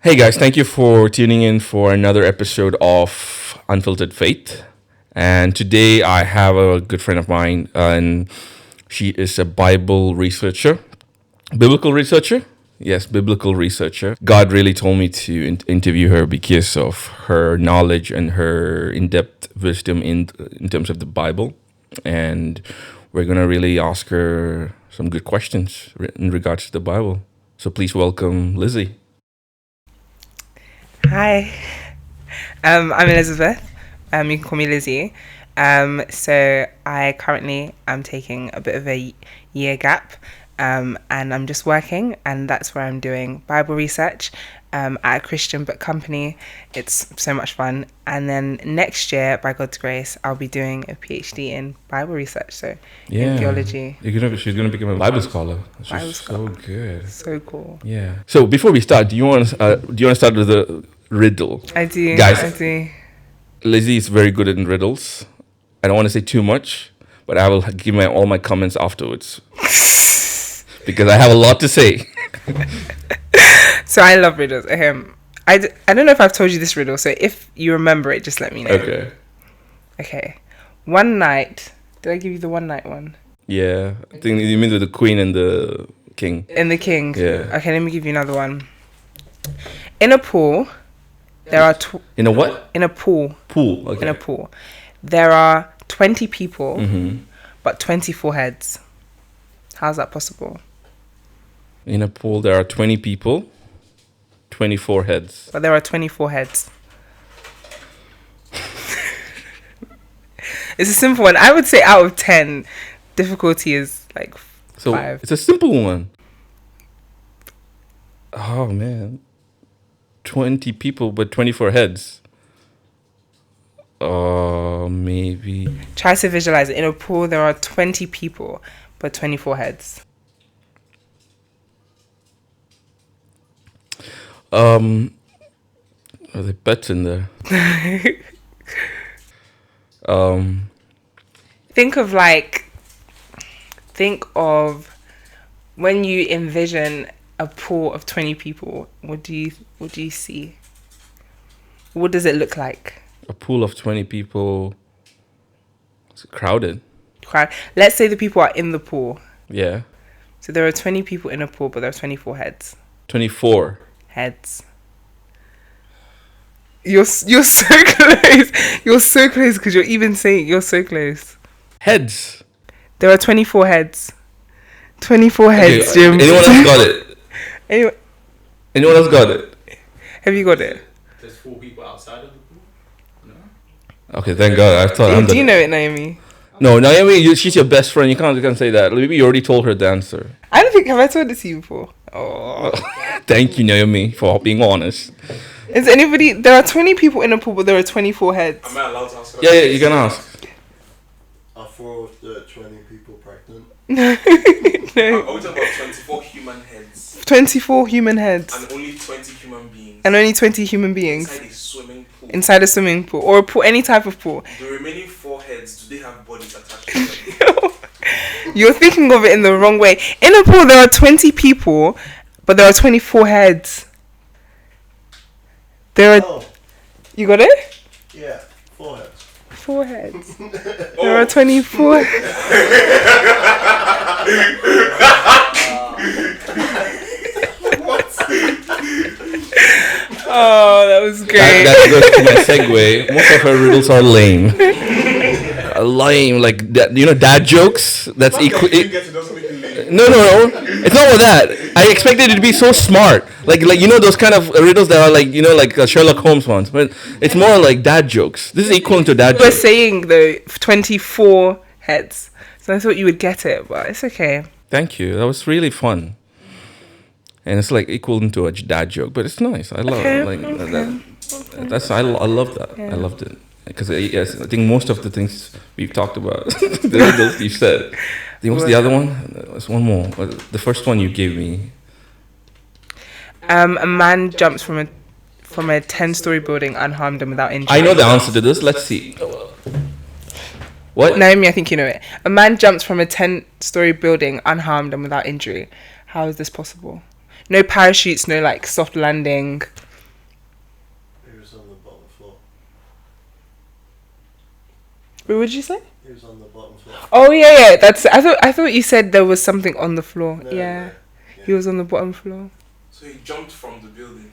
Hey guys, thank you for tuning in for another episode of Unfiltered Faith. And today I have a good friend of mine, and she is a Bible researcher. Biblical researcher? Yes, biblical researcher. God really told me to interview her because of her knowledge and her in-depth wisdom in terms of the Bible. And we're going to really ask her some good questions in regards to the Bible. So please welcome Lizzie. Hi, I'm Elizabeth. You can call me Lizzie. So I currently am taking a bit of a year gap, and I'm just working, and that's where I'm doing Bible research at a Christian book company. It's so much fun. And then next year, by God's grace, I'll be doing a PhD in Bible research, so in theology. She's gonna become a Bible scholar. Bible scholar. So good. So cool. Yeah. So before we start, do you want to start with a riddle? I do. Guys, I do. Lizzie is very good in riddles. I don't want to say too much, but I will give all my comments afterwards because I have a lot to say. So I love riddles. I don't know if I've told you this riddle, so if you remember it, just let me know. Okay. One night. Did I give you the one night one? Yeah. I think you mean with the queen and the king. And the king. Yeah. Okay, let me give you another one. In a pool, there are... In a what? In a pool. Pool, okay. In a pool. There are 20 people, Mm-hmm. but 24 heads. How's that possible? In a pool, there are 20 people, 24 heads. But there are 24 heads. It's a simple one. I would say out of 10, difficulty is like 5. It's a simple one. Oh, man. 20 people, but 24 heads. Maybe. Try to visualize it. In a pool, there are 20 people, but 24 heads. Are there pets in there? Think of when you envision a pool of 20 people. What do you see? What does it look like? A pool of 20 people. It's crowded. Let's say the people are in the pool. Yeah. So there are 20 people in a pool, but there are 24 heads. 24 heads. You're so close. You're so close because you're even saying you're so close. Heads. There are 24 heads. 24 heads, Jim. Anyone else got it? Anyone else got it? Have you got it? There's 4 people outside of the pool? No? Okay, thank God. I thought. Do you know it, Naomi? No, Naomi, she's your best friend. You can't say that. Maybe you already told her the answer. I don't think. Have I told it to you before? Oh. Thank you, Naomi, for being honest. Is anybody... There are 20 people in a pool, but there are 24 heads. Am I allowed to ask? Yeah, you can ask. Are 4 of the 20 people pregnant? No. Are we talking about 24 human heads? 24 human heads. And only 20 human beings? And only 20 human beings. Inside a swimming pool? Inside a swimming pool. Or a pool, any type of pool. The remaining 4 heads, do they have bodies attached to them? You're thinking of it in the wrong way. In a pool, there are 20 people, but there are 24 heads. You got it? Yeah, 4 heads. 4 heads. There are 24. Oh, that was great. That goes to my segue. Most of her riddles are lame. Lame, like that. You know, dad jokes. That's equal. No. It's not with that. I expected it to be so smart, like those kind of riddles that are like Sherlock Holmes ones. But it's more like dad jokes. This is equivalent to dad jokes. We're saying the 24 heads, so I thought you would get it, but it's okay. Thank you. That was really fun. And it's like equivalent to a dad joke, but it's nice. I love it. I love that. Yeah. I loved it because yes, I think most of the things we've talked about, the riddles you've said. What's the other one? There's one more. The first one you gave me. A man jumps from a 10-story building unharmed and without injury. I know the answer to this. Let's see. What? Naomi, I think you know it. A man jumps from a 10-story building unharmed and without injury. How is this possible? No parachutes, no like soft landing. What would you say? He was on the bottom floor. Oh yeah. That's. I thought you said there was something on the floor. No, Yeah. no. He was on the bottom floor. So he jumped from the building.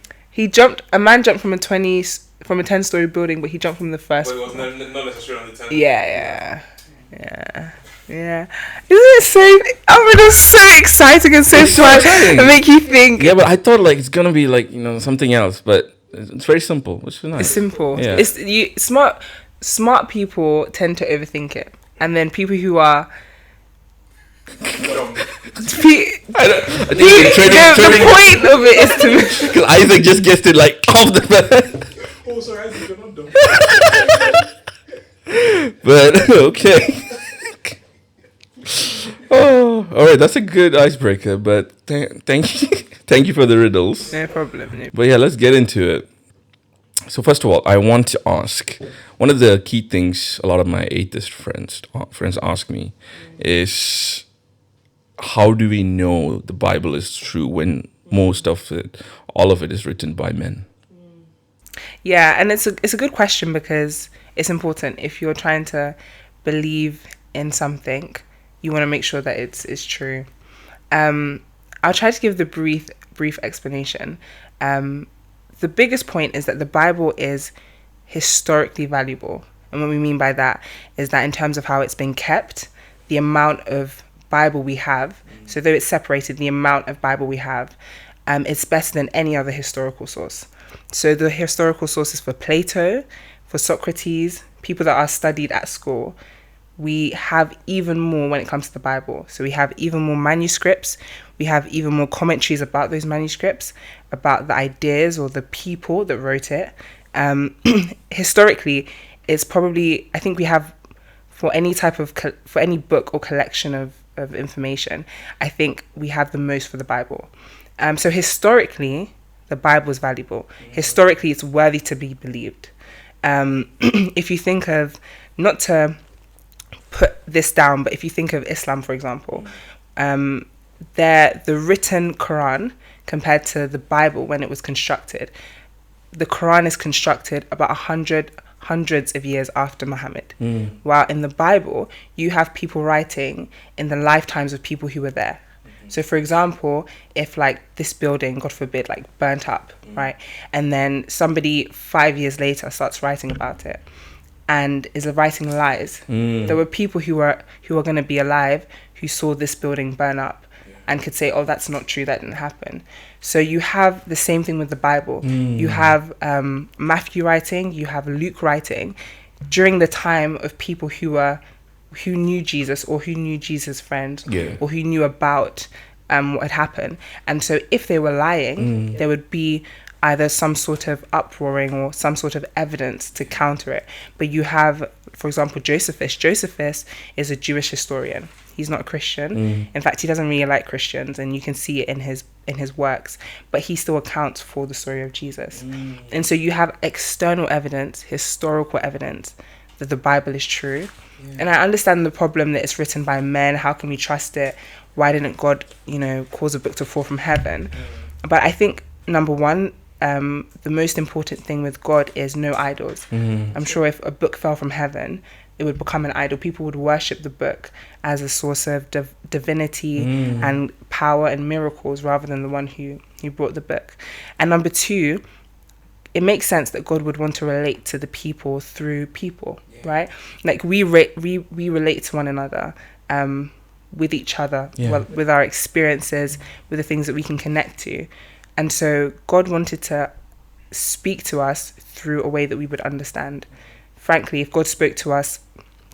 A man jumped from a 10-story building, but he jumped from the first. But it was floor. not necessarily on the 10th. Yeah. Isn't it so? I mean, it's so exciting and so It's so fun exciting. and make you think. Yeah, but I thought like it's gonna be like something else, but it's very simple, which is nice. It's simple. Yeah. It's smart people tend to overthink it, and then people who are Jump. I think the point of it is to because Isaac just guessed it like off the bat. Oh, sorry, Isaac, you're not done. But okay. Oh, all right. That's a good icebreaker. But thank you, thank you for the riddles. no problem. But yeah, let's get into it. So first of all, I want to ask one of the key things a lot of my atheist friends ask me is how do we know the Bible is true when most of it, all of it, is written by men? Yeah, and it's a good question because it's important. If you're trying to believe in something, you want to make sure that it's true. I'll try to give the brief explanation. The biggest point is that the Bible is historically valuable. And what we mean by that is that in terms of how it's been kept, the amount of Bible we have, so though it's separated, the amount of Bible we have, it's better than any other historical source. So the historical sources for Plato, for Socrates, people that are studied at school, we have even more when it comes to the Bible. So we have even more manuscripts. We have even more commentaries about those manuscripts, about the ideas or the people that wrote it. Historically, it's probably, I think we have, for any book or collection of information, I think we have the most for the Bible. So historically, the Bible is valuable. Historically, it's worthy to be believed. If you think of, not to put this down, but if you think of Islam, for example, the written Quran compared to the Bible when it was constructed, the Quran is constructed about hundreds of years after Muhammad. While in the Bible, you have people writing in the lifetimes of people who were there. So for example, if like this building, God forbid, like burnt up, right? And then somebody 5 years later starts writing about it and is writing lies. There were people who are going to be alive who saw this building burn up and could say, oh, that's not true, that didn't happen. So you have the same thing with the Bible. You have Matthew writing, you have Luke writing during the time of people who knew Jesus or who knew Jesus' friends or who knew about what had happened. And so if they were lying, there would be either some sort of uproaring or some sort of evidence to counter it. But you have, for example, Josephus. Josephus is a Jewish historian. He's not a Christian. In fact, he doesn't really like Christians, and you can see it in his works. But he still accounts for the story of Jesus. And so you have external evidence, historical evidence, that the Bible is true. And I understand the problem that it's written by men. How can we trust it? Why didn't God, cause a book to fall from heaven? But I think, number one, the most important thing with God is no idols. I'm sure if a book fell from heaven, it would become an idol. People would worship the book as a source of divinity and power and miracles rather than the one who brought the book. And number two, it makes sense that God would want to relate to the people through people, right? Like we relate to one another with each other, with our experiences, with the things that we can connect to. And so God wanted to speak to us through a way that we would understand. Frankly, if God spoke to us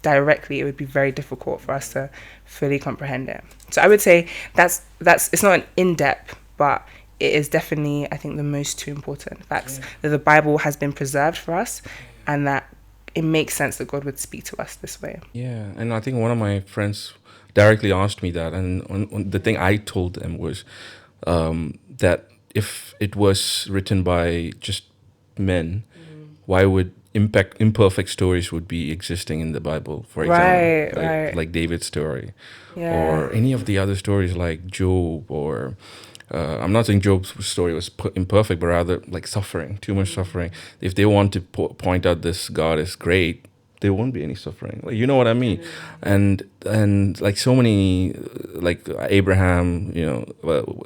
directly, it would be very difficult for us to fully comprehend it. So I would say that's it's not an in-depth, but it is definitely, I think, the most two important facts, that the Bible has been preserved for us and that it makes sense that God would speak to us this way. Yeah, and I think one of my friends directly asked me that, and the thing I told them was that if it was written by just men, why would imperfect stories would be existing in the Bible, for example, like David's story, or any of the other stories like Job, or I'm not saying Job's story was imperfect, but rather like suffering, too much suffering. If they want to point out this God is great, there won't be any suffering. Like, you know what I mean? And like so many, like Abraham,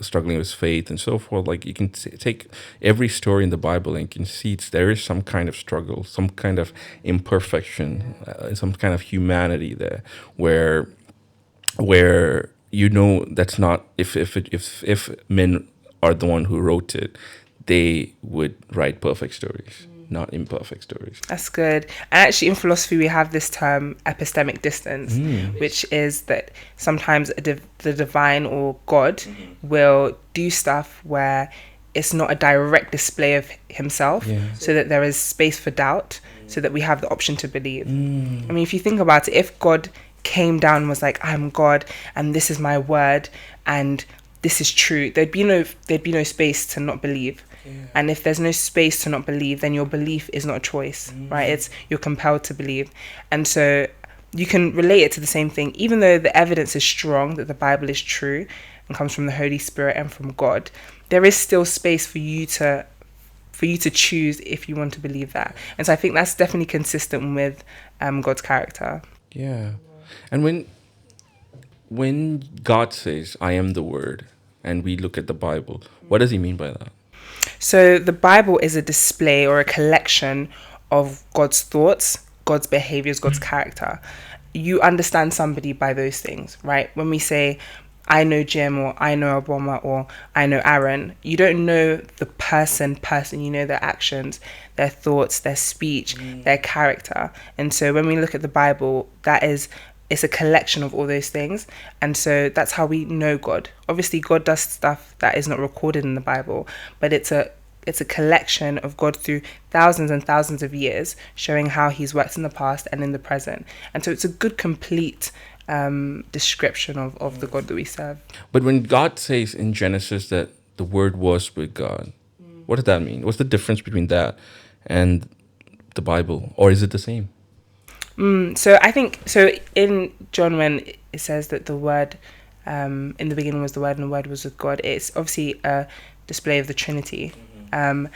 struggling with faith and so forth. Like you can take every story in the Bible and you can see there is some kind of struggle, some kind of imperfection, some kind of humanity there, where that's not, if men are the one who wrote it, they would write perfect stories, not imperfect stories. That's good. And actually, in philosophy, we have this term epistemic distance, which is that sometimes the divine or God will do stuff where it's not a direct display of himself, so that there is space for doubt, so that we have the option to believe. I mean, if you think about it, if God came down and was like, I'm God and this is my word and this is true, there'd be no space to not believe. And if there's no space to not believe, then your belief is not a choice, right? You're compelled to believe. And so you can relate it to the same thing. Even though the evidence is strong that the Bible is true and comes from the Holy Spirit and from God, there is still space for you to choose if you want to believe that. And so I think that's definitely consistent with God's character. Yeah. And when God says, I am the Word, and we look at the Bible, what does he mean by that? So the Bible is a display or a collection of God's thoughts, God's behaviors, God's character. You understand somebody by those things, right? When we say, I know Jim, or I know Obama, or I know Aaron, you don't know the person, you know their actions, their thoughts, their speech, their character. And so when we look at the Bible, it's a collection of all those things. And so that's how we know God. Obviously, God does stuff that is not recorded in the Bible, but it's a collection of God through thousands and thousands of years, showing how he's worked in the past and in the present. And so it's a good, complete description of the God that we serve. But when God says in Genesis that the Word was with God, what does that mean? What's the difference between that and the Bible? Or is it the same? So I think, so in John, when it says that the Word, in the beginning was the Word and the Word was with God, it's obviously a display of the Trinity. And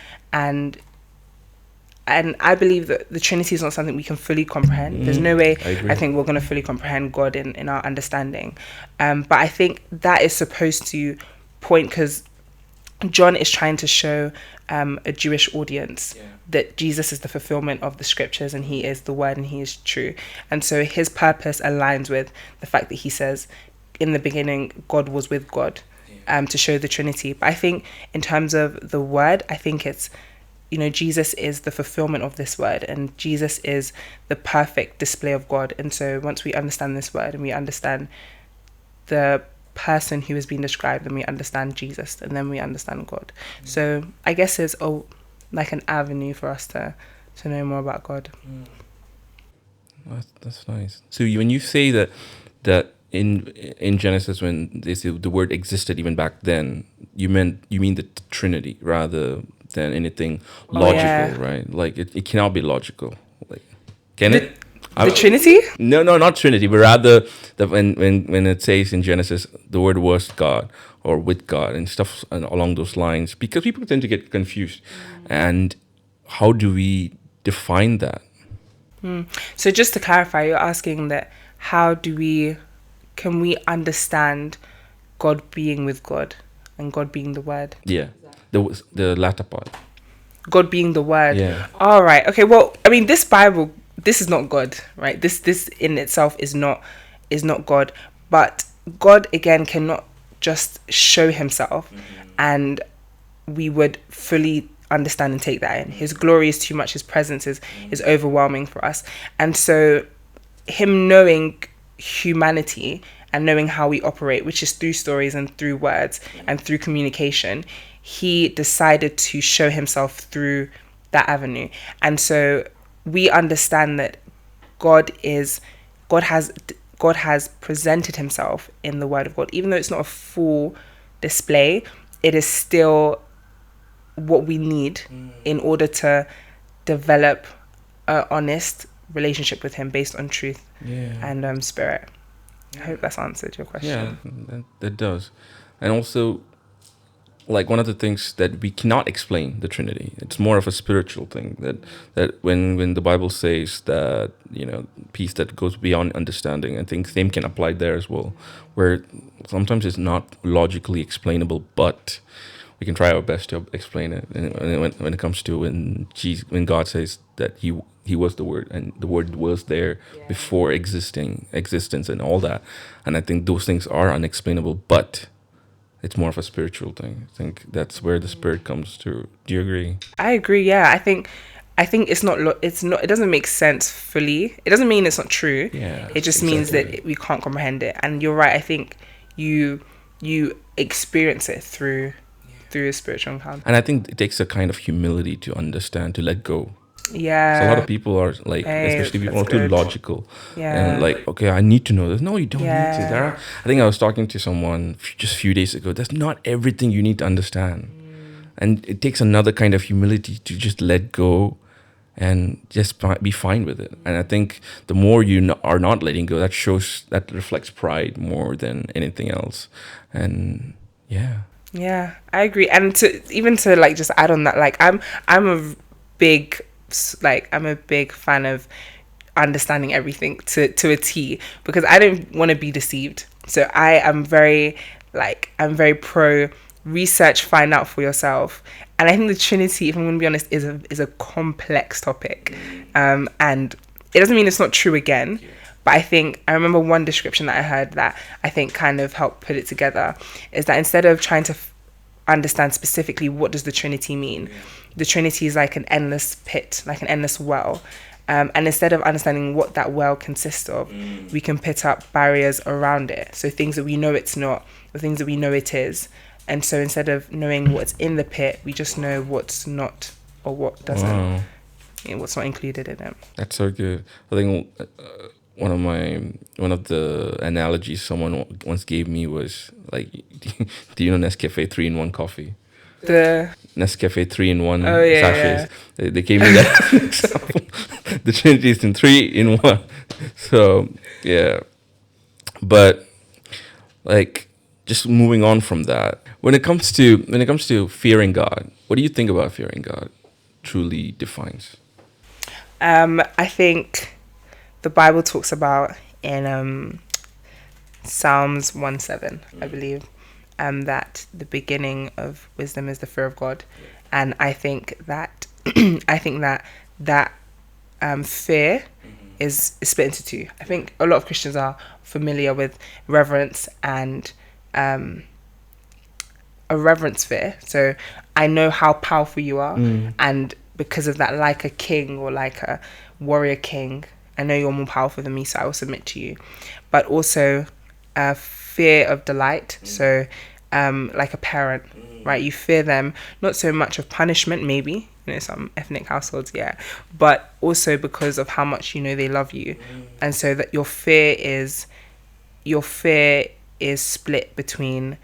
I believe that the Trinity is not something we can fully comprehend. There's no way I think we're going to fully comprehend God in our understanding. But I think that is supposed to point, because John is trying to show a Jewish audience that Jesus is the fulfillment of the scriptures and he is the word and he is true. And so his purpose aligns with the fact that he says, in the beginning, God was with God, to show the Trinity. But I think in terms of the word, I think it's, Jesus is the fulfillment of this word and Jesus is the perfect display of God. And so once we understand this word and we understand the person who is being described, then we understand Jesus and then we understand God. So I guess it's like an avenue for us to know more about God. That's nice. So when you say that in Genesis, when they say the word existed even back then, you mean the Trinity rather than anything logical, right? Like it cannot be logical. Like, can it? The Trinity? No, not Trinity, but rather that when it says in Genesis the word was God or with God and stuff along those lines, because people tend to get confused. And how do we define that? So just to clarify, you're asking that can we understand God being with God and God being the Word? Yeah, the latter part. God being the Word. Yeah. All right. Okay. Well, I mean, this Bible, this is not God, right? This in itself is not God, but God again cannot just show himself, and we would fully understand and take that in. His glory is too much. His presence is overwhelming for us, and so him knowing humanity and knowing how we operate, which is through stories and through words and through communication, he decided to show himself through that avenue. And so we understand that God has presented himself in the Word of God. Even though it's not a full display, it is still what we need in order to develop an honest relationship with him based on truth and spirit. I hope that's answered your question. Yeah, that does. And also, like one of the things that we cannot explain the Trinity. It's more of a spiritual thing that when the Bible says that, peace that goes beyond understanding, I think same can apply there as well, where sometimes it's not logically explainable, but we can try our best to explain it. And when it comes to when God says that he was the Word, and the Word was there before existence and all that, and I think those things are unexplainable, but it's more of a spiritual thing. I think that's where the Spirit comes through. Do you agree? I agree. Yeah, I think it's not. It's not. It doesn't make sense fully. It doesn't mean it's not true. Yeah, It just means that we can't comprehend it. And you're right. I think you experience it through a spiritual encounter. And I think it takes a kind of humility to understand, to let go. Yeah. So a lot of people are like, Hey, especially people that's are too good. logical, Yeah. and like, okay, I need to know this. No, you don't need to. Yeah. I think I was talking to someone just a few days ago. That's not everything you need to understand, and it takes another kind of humility to just let go, and just be fine with it. And I think the more you are not letting go, that reflects pride more than anything else. And yeah. Yeah, I agree. And to like just add on that, like I'm a big I'm a big fan of understanding everything to a T, because I don't want to be deceived. So I'm very pro research, find out for yourself. And I think the Trinity, if I'm going to be honest, is a complex topic, and it doesn't mean it's not true again. But I remember one description that I heard that I think kind of helped put it together, is that instead of trying to understand specifically what does the Trinity mean, the Trinity is like an endless pit, like an endless well. And instead of understanding what that well consists of, we can put up barriers around it. So things that we know it's not, or things that we know it is. And so instead of knowing what's in the pit, we just know what's not, or what doesn't, Wow. what's not included in it. That's so good. I think one of the analogies someone once gave me was like, do you know Nescafe 3-in-1 coffee? The Nescafe 3-in-1 Oh, yeah, sachets. They gave me that example. The Trinity is in 3-in-1. So yeah, but like just moving on from that, when it comes to fearing God, what do you think about fearing God truly defines? I think the Bible talks about in Psalms 1:7, I believe, that the beginning of wisdom is the fear of God, and I think that fear is split into two. I think a lot of Christians are familiar with reverence and a reverence fear. So I know how powerful you are, and because of that, like a king or like a warrior king, I know you're more powerful than me, so I will submit to you. But also a fear of delight. So like a parent, right? You fear them, not so much of punishment, maybe, some ethnic households, yeah, but also because of how much they love you. And so that your fear is split between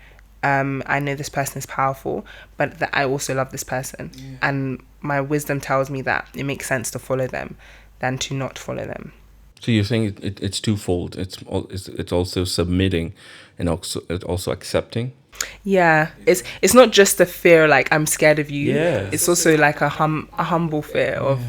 I know this person is powerful, but that I also love this person, and my wisdom tells me that it makes sense to follow them than to not follow them. So you're saying it's twofold. It's also submitting, and also accepting. Yeah, it's not just the fear like I'm scared of you. Yeah. It's also like a humble fear of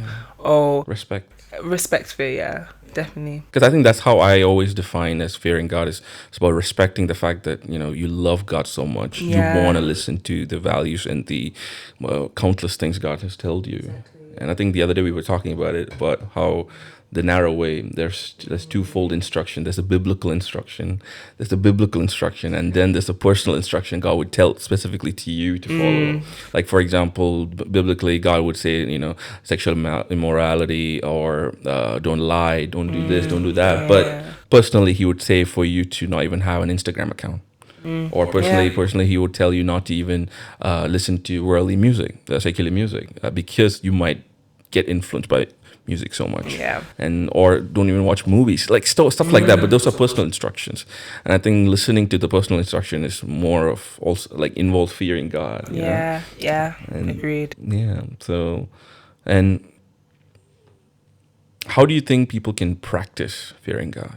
respect fear. Yeah, definitely. Because I think that's how I always define as fearing God. It's about respecting the fact that you love God so much. Yeah. You want to listen to the values and the countless things God has told you. Exactly. And I think the other day we were talking about it, about how the narrow way, there's twofold instruction. There's a biblical instruction, and then there's a personal instruction God would tell specifically to you to follow. Like, for example, biblically, God would say, sexual immorality, or don't lie, don't do this, don't do that. Yeah. But personally, he would say for you to not even have an Instagram account. Or personally, he would tell you not to even listen to worldly music, secular music, because you might get influenced by music so much, or don't even watch movies, like stuff like that. But those are personal instructions, and I think listening to the personal instruction is more of also like involves fearing God. And agreed. Yeah. So, and how do you think people can practice fearing God?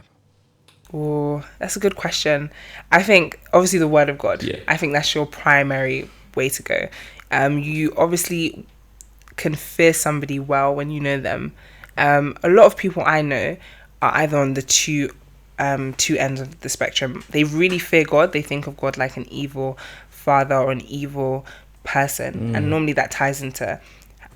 Oh, that's a good question. I think obviously the Word of God. Yeah. I think that's your primary way to go. You obviously can fear somebody well when you know them. A lot of people I know are either on the two ends of the spectrum. They really fear God. They think of God like an evil father or an evil person, and normally that ties into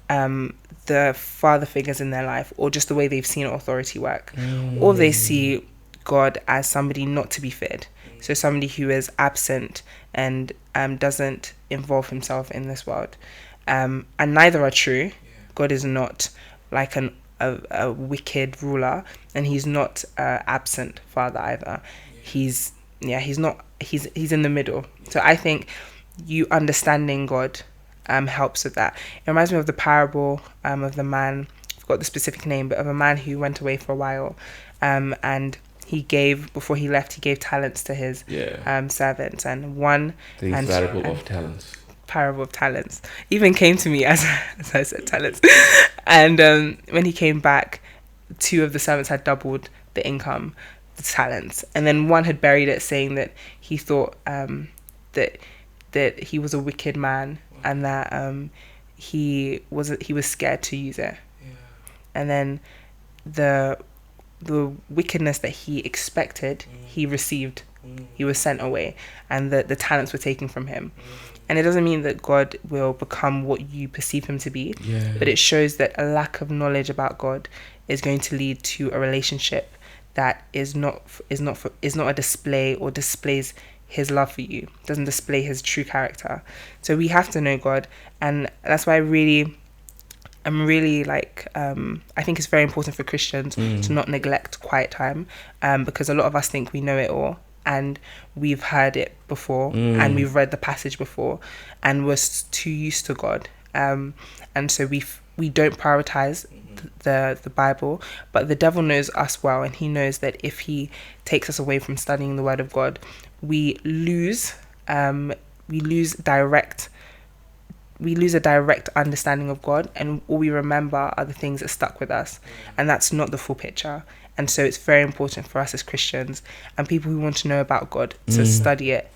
the father figures in their life, or just the way they've seen authority work, or they see God as somebody not to be feared. So somebody who is absent and doesn't involve himself in this world. And neither are true. God is not like a wicked ruler, and he's not absent father either. He's not. He's in the middle. So I think you understanding God helps with that. It reminds me of the parable of the man. I forgot the specific name, but of a man who went away for a while, and before he left, he gave talents to his servants, and one The parable of talents. Parable of talents even came to me as I said talents. And when he came back, 2 of the servants had doubled the income, the talents, and then one had buried it, saying that he thought that he was a wicked man, and that he was scared to use it. And then the wickedness that he expected, he received. He was sent away, and the talents were taken from him. And it doesn't mean that God will become what you perceive him to be, but it shows that a lack of knowledge about God is going to lead to a relationship that is not a display, or displays his love for you, doesn't display his true character. So we have to know God, and that's why I'm really like, I think it's very important for Christians to not neglect quiet time, because a lot of us think we know it all, and we've heard it before, and we've read the passage before, and we're too used to God, and so we don't prioritize the Bible. But the devil knows us well, and he knows that if he takes us away from studying the Word of God, we lose a direct understanding of God, and all we remember are the things that stuck with us, and that's not the full picture. And so it's very important for us as Christians and people who want to know about God to study it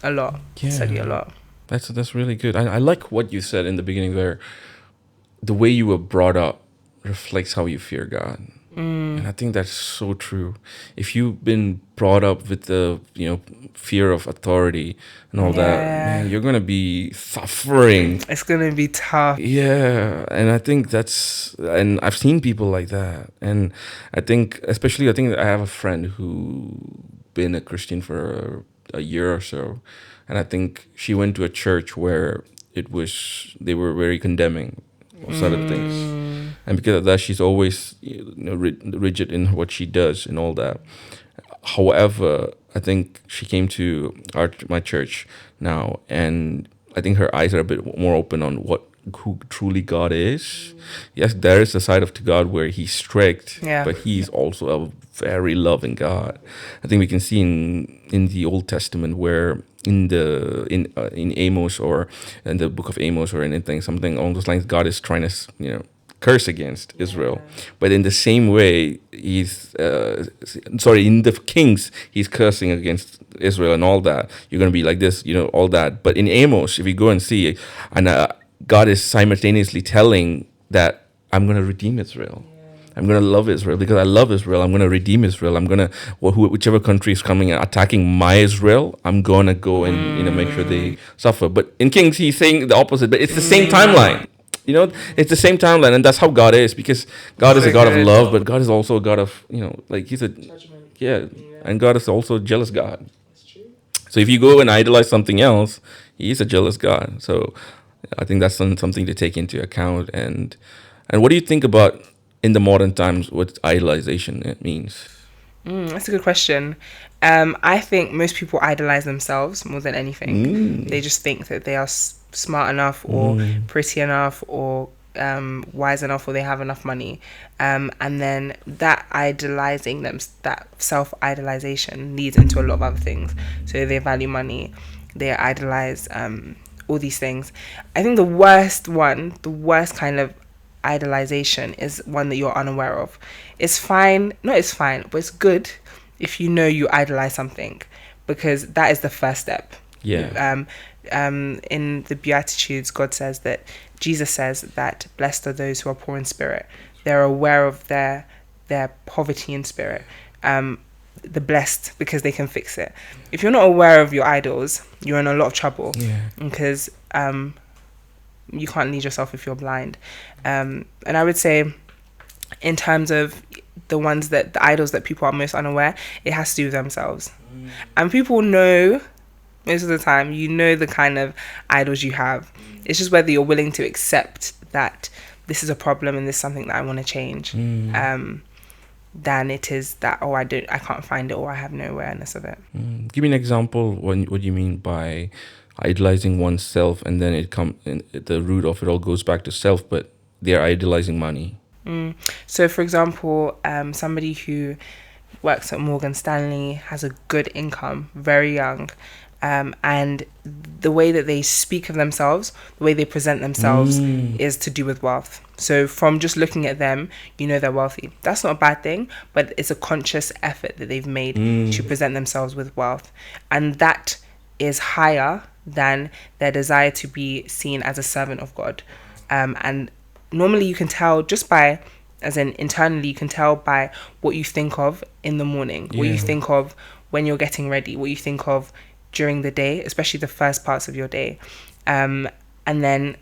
a lot. Study a lot. That's really good. I like what you said in the beginning there. The way you were brought up reflects how you fear God. And I think that's so true. If you've been brought up with the fear of authority and all that, man, you're gonna be suffering. It's gonna be tough. Yeah, and I think and I've seen people like that, and I think I have a friend who been a Christian for a year or so, and I think she went to a church where they were very condemning of certain things, and because of that, she's always rigid in what she does and all that. However, I think she came to my church now, and I think her eyes are a bit more open on who truly God is. Yes, there is a side of God where he's strict, but he's also a very loving God. I think we can see in the Old Testament where in Amos, or in the book of Amos, or anything, something along those lines, God is trying to curse against Israel, but in the same way he's in the Kings he's cursing against Israel and all that. You're gonna be like this, all that. But in Amos, if you go and see, and God is simultaneously telling that I'm gonna redeem Israel. I'm going to love Israel because I love Israel. I'm going to redeem Israel. I'm going to, whichever country is coming and attacking my Israel, I'm going to go and, make sure they suffer. But in Kings, he's saying the opposite, but it's the same timeline. It's the same timeline, and that's how God is, because God is a God of love, but God is also a God of, he's a, and God is also a jealous God. So if you go and idolize something else, he's a jealous God. So I think that's something to take into account. And what do you think about, in the modern times, what idolization it means? That's a good question. I think most people idolize themselves more than anything. They just think that they are smart enough, or pretty enough, or wise enough, or they have enough money. And then that idolizing them, that self-idolization leads into a lot of other things. So they value money, they idolize all these things. I think the worst kind of idolization is one that you're unaware of. It's fine, but it's good if you know you idolize something, because that is the first step. in the Beatitudes, Jesus says that blessed are those who are poor in spirit. They're aware of their poverty in spirit. The blessed, because they can fix it. If you're not aware of your idols, you're in a lot of trouble. Yeah. Because you can't lead yourself if you're blind. And I would say, in terms of the idols that people are most unaware, it has to do with themselves. And people know, most of the time, you know the kind of idols you have. It's just whether you're willing to accept that this is a problem and this is something that I want to change, than it is that, I can't find it, or I have no awareness of it. Give me an example. What do you mean by idolizing oneself, and then the root of it all goes back to self, but they're idolizing money? So, for example, somebody who works at Morgan Stanley, has a good income, very young, and the way that they speak of themselves, the way they present themselves, is to do with wealth. So from just looking at them, you know they're wealthy. That's not a bad thing, but it's a conscious effort that they've made to present themselves with wealth. And that is higher than their desire to be seen as a servant of God. And normally you can tell just by, as in internally, you can tell by what you think of in the morning, what you think of when you're getting ready, what you think of during the day, especially the first parts of your day. And then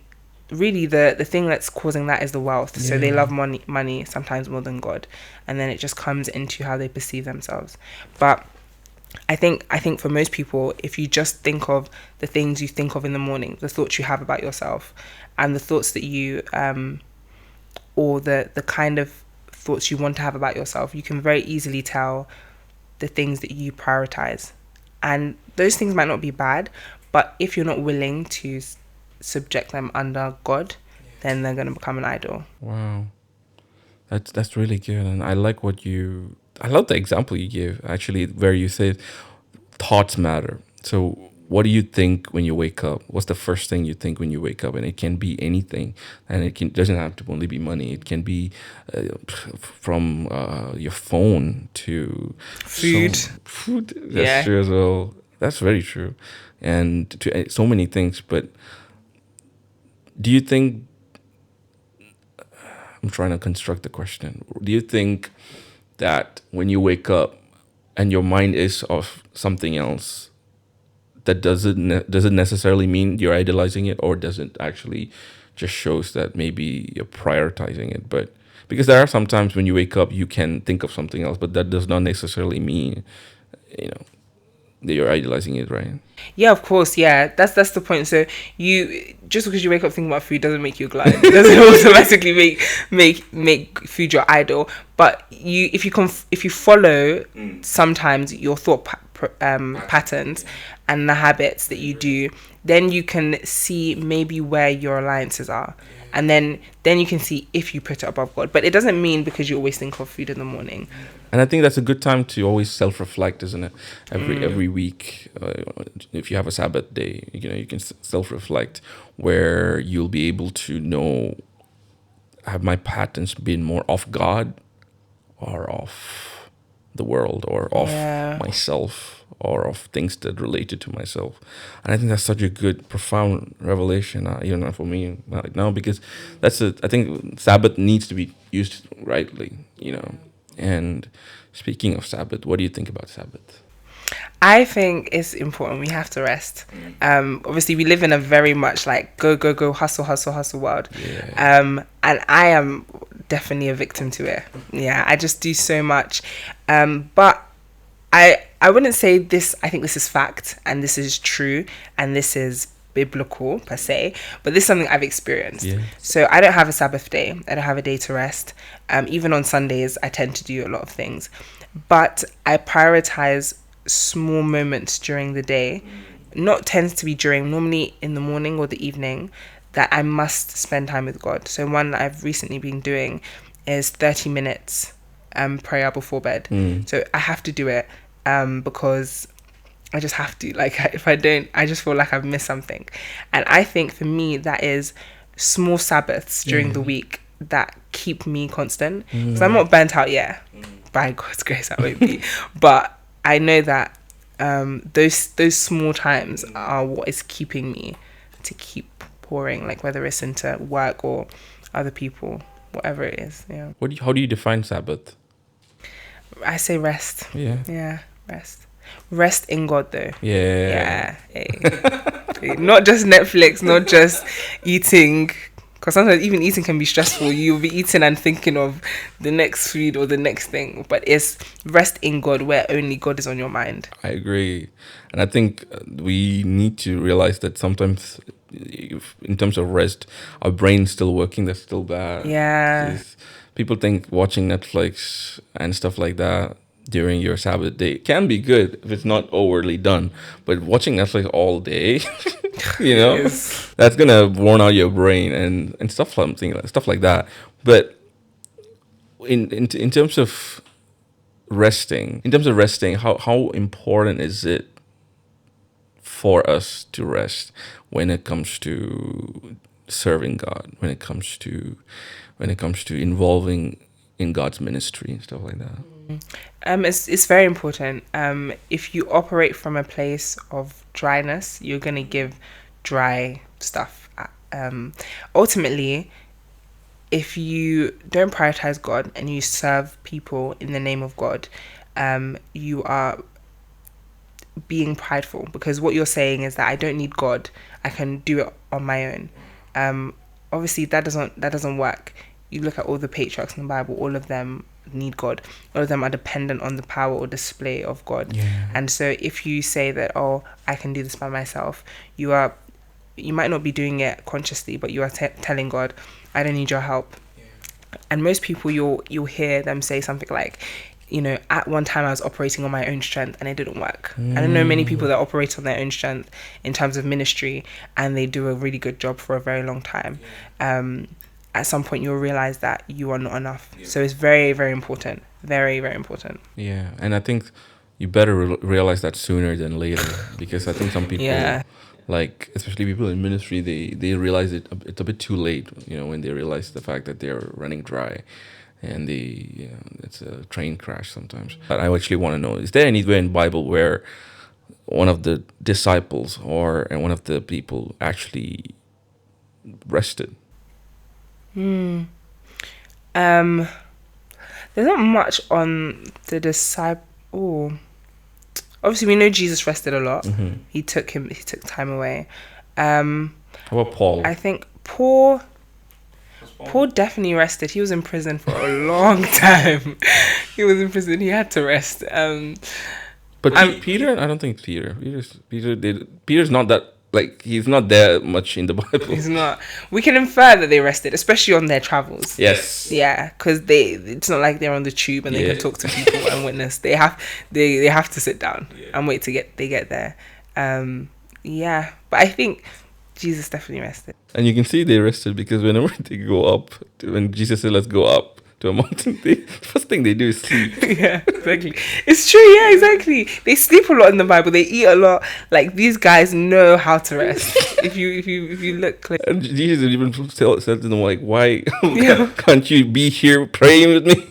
really the thing that's causing that is the wealth. So they love money sometimes more than God. And then it just comes into how they perceive themselves. But I think for most people, if you just think of the things you think of in the morning, the thoughts you have about yourself, and the thoughts that you or the kind of thoughts you want to have about yourself, you can very easily tell the things that you prioritize. And those things might not be bad, but if you're not willing to subject them under God, then they're going to become an idol. Wow, that's really good. And I love the example you give, actually, where you said thoughts matter. So what do you think when you wake up? What's the first thing you think when you wake up? And it can be anything, and doesn't have to only be money. It can be from your phone to Food. That's true as well. That's very true, and to so many things. But do you think? I'm trying to construct the question. Do you think that when you wake up and your mind is of something else, that does it necessarily mean you're idolizing it, or does it actually just shows that maybe you're prioritizing it? But because there are some times when you wake up, you can think of something else, but that does not necessarily mean, that you're idolizing it, right? Yeah, of course. Yeah, that's the point. So you, just because you wake up thinking about food doesn't make you a glutton. It doesn't automatically make food your idol. But if you follow sometimes your thought patterns and the habits that you do, then you can see maybe where your alliances are. And then you can see if you put it above God. But it doesn't mean because you always think of food in the morning. And I think that's a good time to always self-reflect, isn't it? Every week, if you have a Sabbath day, you can self-reflect, where you'll be able to know, have my patterns been more of God or of the world or of myself or of things that related to myself. And I think that's such a good, profound revelation, for me right now, because I think Sabbath needs to be used rightly, And speaking of Sabbath, what do you think about Sabbath? I think it's important. We have to rest. Obviously, we live in a very much like go, hustle world. Yeah. And I am definitely a victim to it. Yeah, I just do so much. But I wouldn't say this. I think this is fact, and this is true, and this is biblical per se, but this is something I've experienced. Yeah. So I don't have a Sabbath day. I don't have a day to rest. Even on Sundays, I tend to do a lot of things, but I prioritize small moments during the day. Not tends to be normally in the morning or the evening, that I must spend time with God. So one that I've recently been doing is 30 minutes prayer before bed. So I have to do it because I just have to. Like, if I don't, I just feel like I've missed something. And I think for me, that is small Sabbaths during the week that keep me constant. Because I'm not burnt out yet. By God's grace, I won't be. But I know that those small times are what is keeping me to keep pouring, like whether it's into work or other people, whatever it is. Yeah. How do you define Sabbath? I say rest. Yeah. Yeah, rest in God though. Yeah. Hey. Not just Netflix, not just eating, because sometimes even eating can be stressful. You'll be eating and thinking of the next food or the next thing, but it's rest in God, where only God is on your mind. I agree. And I think we need to realize that sometimes, in terms of rest, our brain's still working. That's still bad. Yeah. 'Cause people think watching Netflix and stuff like that during your Sabbath day can be good if it's not overly done. But watching Netflix all day, Yes. that's gonna worn out your brain and stuff like that. But in terms of resting, how important is it for us to rest when it comes to serving God, when it comes to involving in God's ministry and stuff like that? It's very important. If you operate from a place of dryness, you're gonna give dry stuff. Ultimately, if you don't prioritize God and you serve people in the name of God, you are being prideful, because what you're saying is that I don't need God, I can do it on my own. Obviously that doesn't work. You look at all the patriarchs in the Bible, all of them need God. All of them are dependent on the power or display of God. Yeah. And so if you say that, oh, I can do this by myself, you might not be doing it consciously, but you are telling God, I don't need your help. And most people, you'll hear them say something like, at one time I was operating on my own strength and it didn't work. I don't know many people that operate on their own strength in terms of ministry and they do a really good job for a very long time. At some point you'll realize that you are not enough. So it's very, very important. Very, very important. Yeah, and I think you better realize that sooner than later, because I think some people, like especially people in ministry, they realize it's a bit too late. When they realize the fact that they're running dry, and it's a train crash sometimes. But I actually want to know: is there anywhere in the Bible where one of the disciples and one of the people actually rested? There's not much on the disciple. Oh, obviously we know Jesus rested a lot. Mm-hmm. He took time away. How about Paul? I think Paul definitely rested. He was in prison for a long time. He was in prison. He had to rest. But Peter, I don't think Peter. Peter's not that, like, he's not there much in the Bible. He's not. We can infer that they rested, especially on their travels. Yes. Yeah, because it's not like they're on the tube and they can talk to people and witness. They have to sit down and wait to get there. But I think Jesus definitely rested. And you can see they rested because whenever they go up, when Jesus said, "Let's go up to a mountain," the first thing they do is sleep. Yeah, exactly. It's true. Yeah, exactly. They sleep a lot in the Bible. They eat a lot. Like, these guys know how to rest. if you look close. And Jesus even said to them, like, "Why can't you be here praying with me?"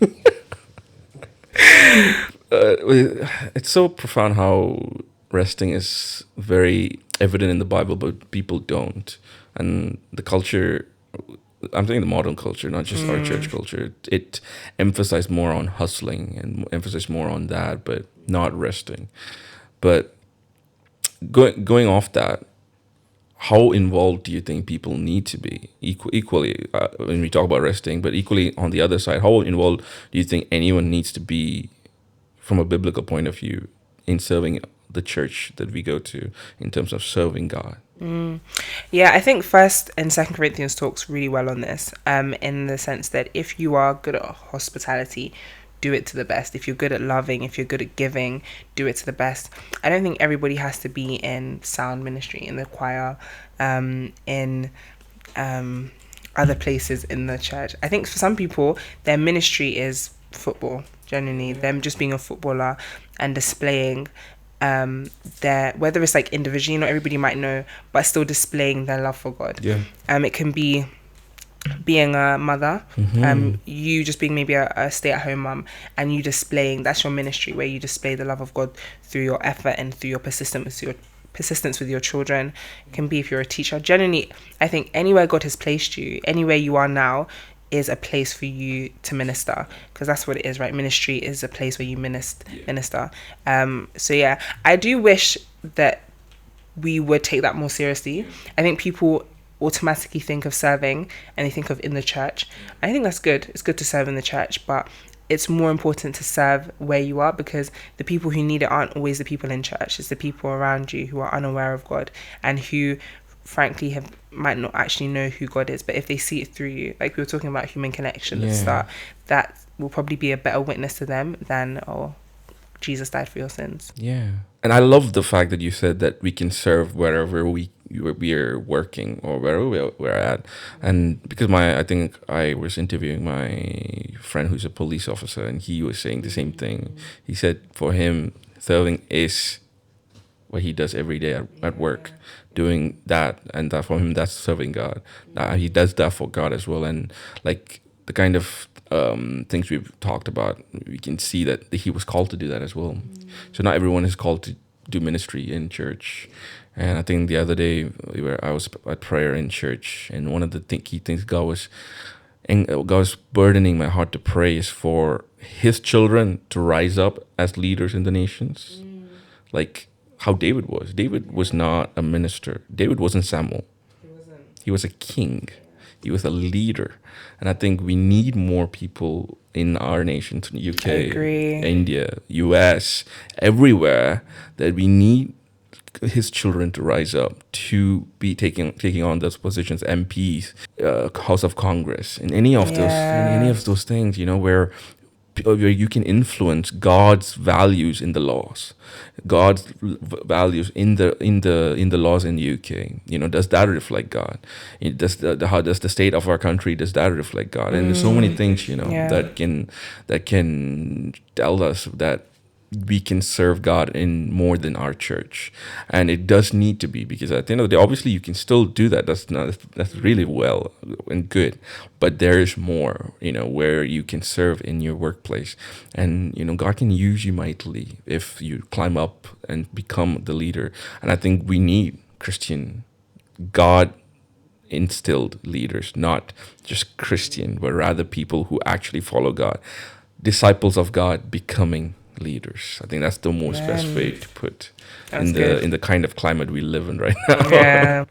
It's so profound how resting is very evident in the Bible, but people don't. And the culture, I'm saying the modern culture, not just our church culture, it emphasized more on hustling and emphasized more on that, but not resting. But going off that, how involved do you think people need to be equally when we talk about resting, but equally on the other side, how involved do you think anyone needs to be from a biblical point of view in serving the church that we go to in terms of serving God? Yeah, I think 1st and 2nd Corinthians talks really well on this, in the sense that if you are good at hospitality, do it to the best. If you're good at loving, if you're good at giving, do it to the best. I don't think everybody has to be in sound ministry, in the choir, in other places in the church. I think for some people, their ministry is football, generally, them just being a footballer and displaying whether it's like individually, not everybody might know, but still displaying their love for God. It can be being a mother, you just being maybe a stay-at-home mum, and you displaying, that's your ministry, where you display the love of God through your effort and through your persistence with your children. It can be if you're a teacher. Generally, I think anywhere God has placed you, anywhere you are now, is a place for you to minister, because that's what it is, right? Ministry is a place where you minister. So yeah, I do wish that we would take that more seriously. I think people automatically think of serving and they think of in the church. I think that's good. It's good to serve in the church, but it's more important to serve where you are, because the people who need it aren't always the people in church. It's the people around you who are unaware of God and who frankly might not actually know who God is, but if they see it through you, like we were talking about human connection at the start, that will probably be a better witness to them than, oh, Jesus died for your sins. Yeah. And I love the fact that you said that we can serve wherever we are working or wherever we're at. And because I think I was interviewing my friend who's a police officer, and he was saying the same thing. He said for him, serving is what he does every day at work, doing that, and that for him, that's serving God. He does that for God as well. And like the kind of things we've talked about, we can see that he was called to do that as well. So not everyone is called to do ministry in church. And I think the other day I was at prayer in church, and one of the key things God was burdening my heart to pray is for His children to rise up as leaders in the nations, like how David was. David was not a minister. David wasn't Samuel. He was a king. He was a leader. And I think we need more people in our nation, UK, India, US, everywhere, that we need His children to rise up to be taking on those positions, MPs, House of Congress, and any of those things, where you can influence God's values in the laws, God's values in the laws in the UK. Does that reflect God? How does the state of our country, does that reflect God? And there's so many things that can tell us that we can serve God in more than our church. And it does need to be, because at the end of the day, obviously you can still do that. That's really well and good. But there is more, where you can serve in your workplace. And, God can use you mightily if you climb up and become the leader. And I think we need Christian, God instilled leaders, not just Christian, but rather people who actually follow God, disciples of God becoming leaders. I think that's the most best way to put in the kind of climate we live in right now. Yeah.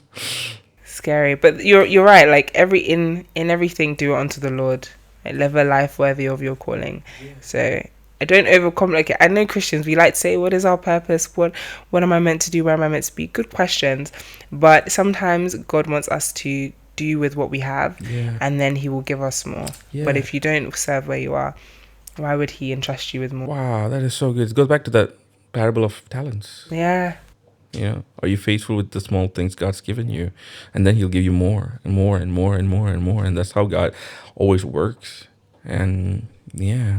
Scary. But you're right, like in everything, do it unto the Lord. Like, live a life worthy of your calling. So I don't overcomplicate. I know Christians, we like to say, what is our purpose? What am I meant to do? Where am I meant to be? Good questions. But sometimes God wants us to do with what we have, and then He will give us more. But if you don't serve where you are, why would He entrust you with more? Wow, that is so good. It goes back to that parable of talents. Yeah. Are you faithful with the small things God's given you? And then He'll give you more and more and more and more and more. And that's how God always works. And yeah.